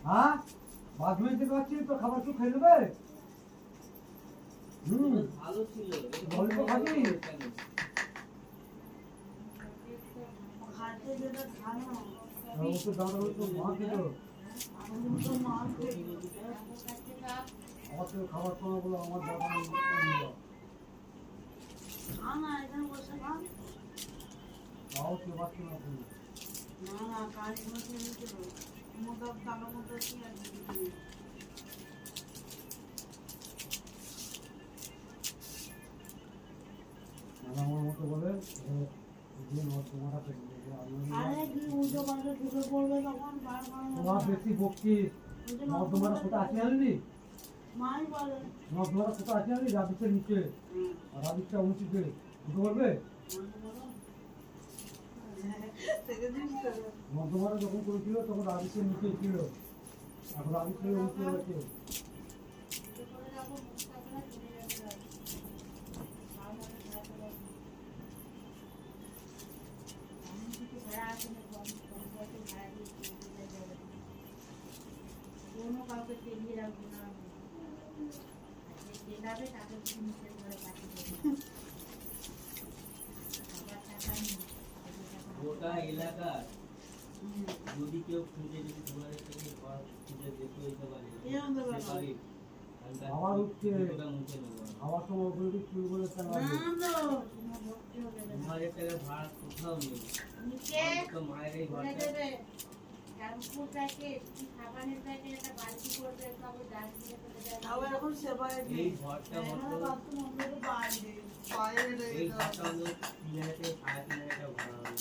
হ্যাঁ বাথরুমে যেতে পারছি তো খাবার তো খেয়ে নেবে। ভালো ছিল গল্প খাবি খাতে যেটা খানো ও তো দাঁড়া তো মা খেতো আমি তো মা খেয়ে আমার তো খাবার সময় বলে আমার দাদা খা না এখানে বসে খা তাও কেউ পাচ্ছে না তুমি না না কাজ বসে নিতে মোটা টাকা মতো কি আছে আমার মতো বলে আরে কি উল্টো পাল্টা ঢুকে পড়বে তখন তোমার বেশি বকছি তোমার কোথাও আছে জানলি মাই বলে তোমার কোথাও আছে জানলি রাবিসের নিচে আর রাবিসটা উঁচুতে বুঝতে পারবে মধ্যমারা যখন করেছিল তখন রাবিসের নিচে ছিল এখন রাবিসের উঁচু হয়েছে কোনো কাউকে টেনে রাখবো না টেনাবে তাকে নিচের ঘরে পাঠিয়ে দেবো আবার টাকা নেই গোটা এলাকার যদি কেউ খুঁজে যদি তোমাদের থেকে ঘর খুঁজে দেখে দিতে পারে আবার উঠছে আবার সময় বলবি চুল বলে না তো তোমার টাকা ভাড়া কোথাও নেই নিচে তো মায়ের এই বলে ঘরটা দেবে শ্যাম্পুর প্যাকেট সাবানের প্যাকেট একটা বালতি করবে সব ডাস্টবিনে ফেলে দেবে তাও এখন সেবায় এই নেই ঘরটা এখানে মতো বাথরুম আমাদের বাইরে বাইরে এই ঘরটা হলো 3,000 থেকে 3,500 টাকা ভাড়া হবে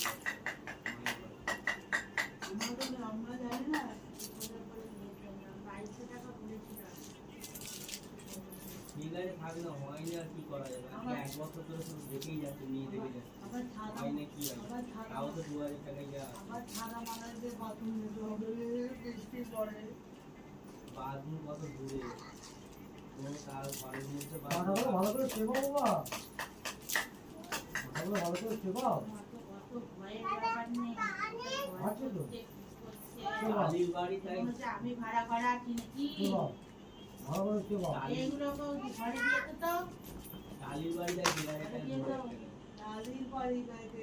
আমাদের আমরা জানি না ঠিক আছে থাক না হয়নি আর কি করা যাবে আমি 1 বছর ধরে শুধু দেখেই যাচ্ছি নিয়ে দেখে যাচ্ছি আবার ছাদা হয় না কি হয় আবার ছাদা তাও তো 2,000 টাকায় যা আবার ছাদা মানাইতে বাথরুম যেতে হবে বৃষ্টি পড়ে বাথরুম কত দূরে কোনো তার ঘরের মধ্যে ভালো করে সেবা বাবা ভালো করে সেবা অত ভয়ের ব্যাপার নেই আছে তো আলির বাড়ি তাই আমি ভাড়া ভাড়া কিনেছি সেবা ভালো করে সেবা এইগুলো ঘরে দিয়েছে তো আলির বাড়ি তাই 2,000 টাকা কালির বাড়ি গাইতে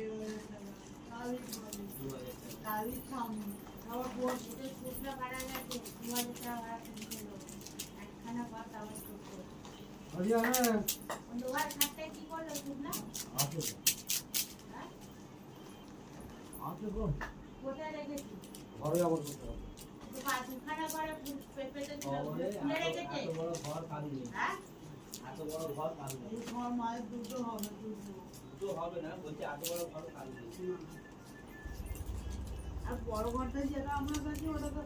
কালির বাড়ি 2,000 টাকা কালির সামনে আবার বোর সেটা শুকনো ভাড়া গেছে 2,000 টাকা ভাড়া কিনেছিল একখানা ঘর আবার শুকনো আরে হ্যাঁ লোহার খাটটা কি করলো শুকনো আছে হ্যাঁ আছে তো কোথায় রেখেছি ঘরে আবার করতে হবে দুখানা ঘরে পেঁপেতে ছিল শহরে খুলে রেখেছে এত বড় ঘর কাজ নেই হ্যাঁ এত বড় ঘর কাজ নেই এই ঘর মায়ের দুটো হবে দুটো তো হবে না বলছি এত বড় ঘর কাজ নেই আর বড় ঘরটা যেটা আমরা কাছে ওটা তো